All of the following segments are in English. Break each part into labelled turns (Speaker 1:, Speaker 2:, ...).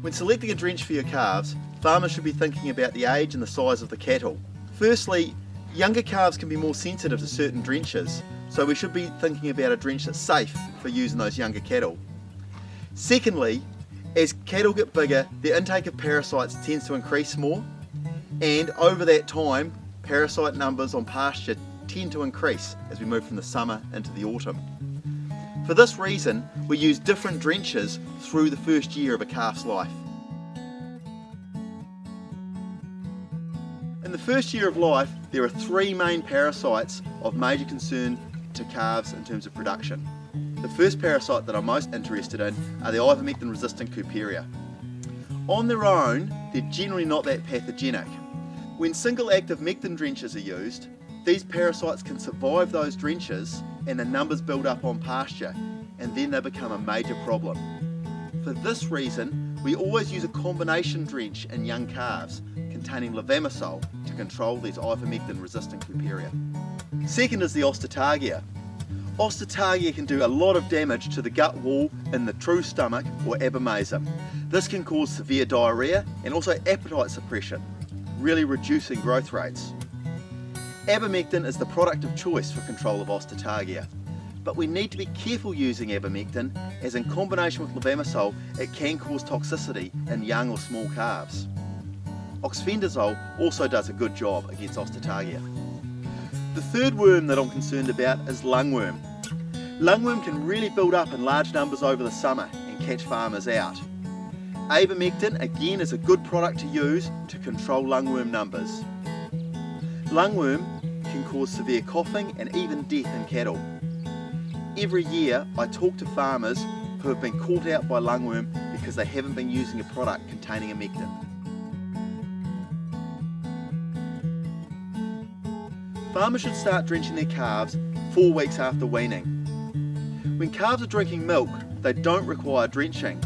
Speaker 1: When selecting a drench for your calves, farmers should be thinking about the age and the size of the cattle. Firstly, younger calves can be more sensitive to certain drenches, so we should be thinking about a drench that's safe for using those younger cattle. Secondly, as cattle get bigger, their intake of parasites tends to increase more, and over that time, parasite numbers on pasture tend to increase as we move from the summer into the autumn. For this reason, we use different drenches through the first year of a calf's life. In the first year of life, there are three main parasites of major concern to calves in terms of production. The first parasite that I'm most interested in are the ivermectin-resistant Couperia. On their own, they're generally not that pathogenic. When single active mectin drenches are used, these parasites can survive those drenches and the numbers build up on pasture, and then they become a major problem. For this reason, we always use a combination drench in young calves containing levamisole to control these ivermectin-resistant Couperia. Second is the Ostatagia. Ostatagia can do a lot of damage to the gut wall in the true stomach or abomasum. This can cause severe diarrhea and also appetite suppression, really reducing growth rates. Abamectin is the product of choice for control of Ostatagia, but we need to be careful using abamectin, as in combination with levamisole it can cause toxicity in young or small calves. Oxfendazole also does a good job against Ostatagia. The third worm that I'm concerned about is lungworm. Lungworm can really build up in large numbers over the summer and catch farmers out. Abamectin again is a good product to use to control lungworm numbers. Lungworm can cause severe coughing and even death in cattle. Every year I talk to farmers who have been caught out by lungworm because they haven't been using a product containing amectin. Farmers should start drenching their calves 4 weeks after weaning. When calves are drinking milk, they don't require drenching,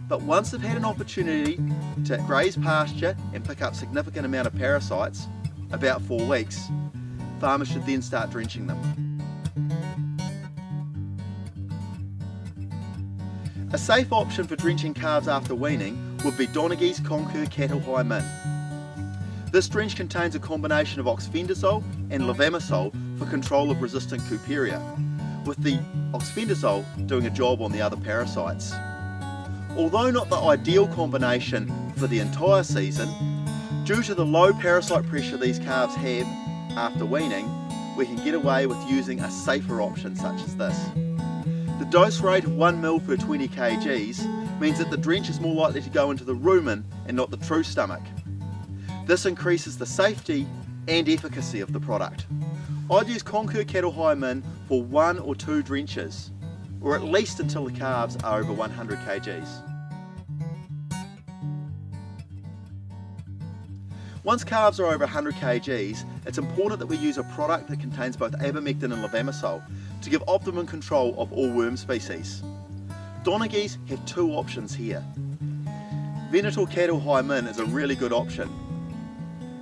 Speaker 1: but once they've had an opportunity to graze pasture and pick up significant amount of parasites, about 4 weeks, farmers should then start drenching them. A safe option for drenching calves after weaning would be Donaghys Concur Cattle High Min. This drench contains a combination of oxfendazole and levamisole for control of resistant Couperia, with the oxfendazole doing a job on the other parasites. Although not the ideal combination for the entire season, due to the low parasite pressure these calves have after weaning, we can get away with using a safer option such as this. The dose rate of 1 ml per 20 kgs means that the drench is more likely to go into the rumen and not the true stomach. This increases the safety and efficacy of the product. I'd use Concur Cattle High Min for 1 or 2 drenches, or at least until the calves are over 100 kgs. Once calves are over 100 kgs, it's important that we use a product that contains both abamectin and levamisole to give optimum control of all worm species. Donaghys have 2 options here. Venator Cattle High Min is a really good option.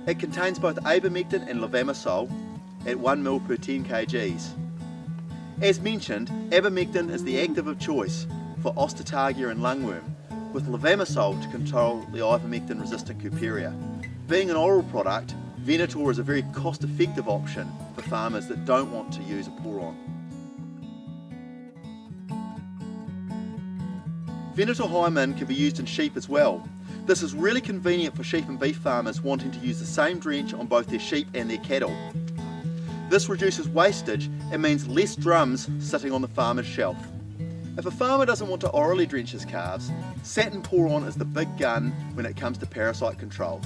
Speaker 1: It contains both abamectin and levamisole at 1 ml per 10 kgs. As mentioned, abamectin is the active of choice for Ostatagia and lungworm, with levamisole to control the ivermectin resistant Couperia. Being an oral product, Venator is a very cost-effective option for farmers that don't want to use a pour-on. Venator High Min can be used in sheep as well. This is really convenient for sheep and beef farmers wanting to use the same drench on both their sheep and their cattle. This reduces wastage and means less drums sitting on the farmer's shelf. If a farmer doesn't want to orally drench his calves, satin pour-on is the big gun when it comes to parasite control.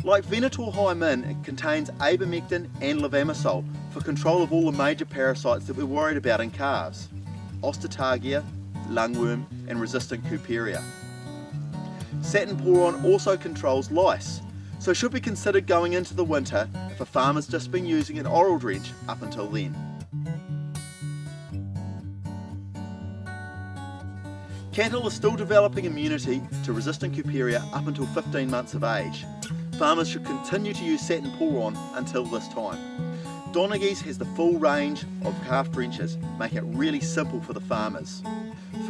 Speaker 1: Like Venator High Min, it contains abamectin and levamisole for control of all the major parasites that we're worried about in calves: Ostatagia, lungworm and resistant Couperia. Satin pour-on also controls lice, so should be considered going into the winter if a farmer's just been using an oral drench up until then. Cattle are still developing immunity to resistant Couperia up until 15 months of age. Farmers should continue to use satin pour-on until this time. Donaghys has the full range of calf drenches, making it really simple for the farmers.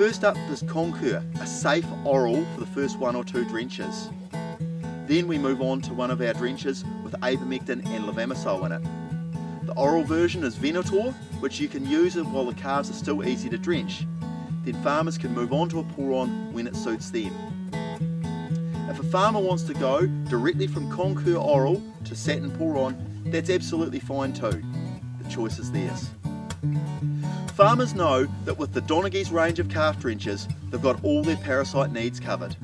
Speaker 1: First up is Concur, a safe oral for the first 1 or 2 drenches. Then we move on to one of our drenches with ivermectin and levamisole in it. The oral version is Venator, which you can use while the calves are still easy to drench. Then farmers can move on to a pour-on when it suits them. If a farmer wants to go directly from Concur Oral to Satin Pour-On, that's absolutely fine too. The choice is theirs. Farmers know that with the Donaghys range of calf drenches, they've got all their parasite needs covered.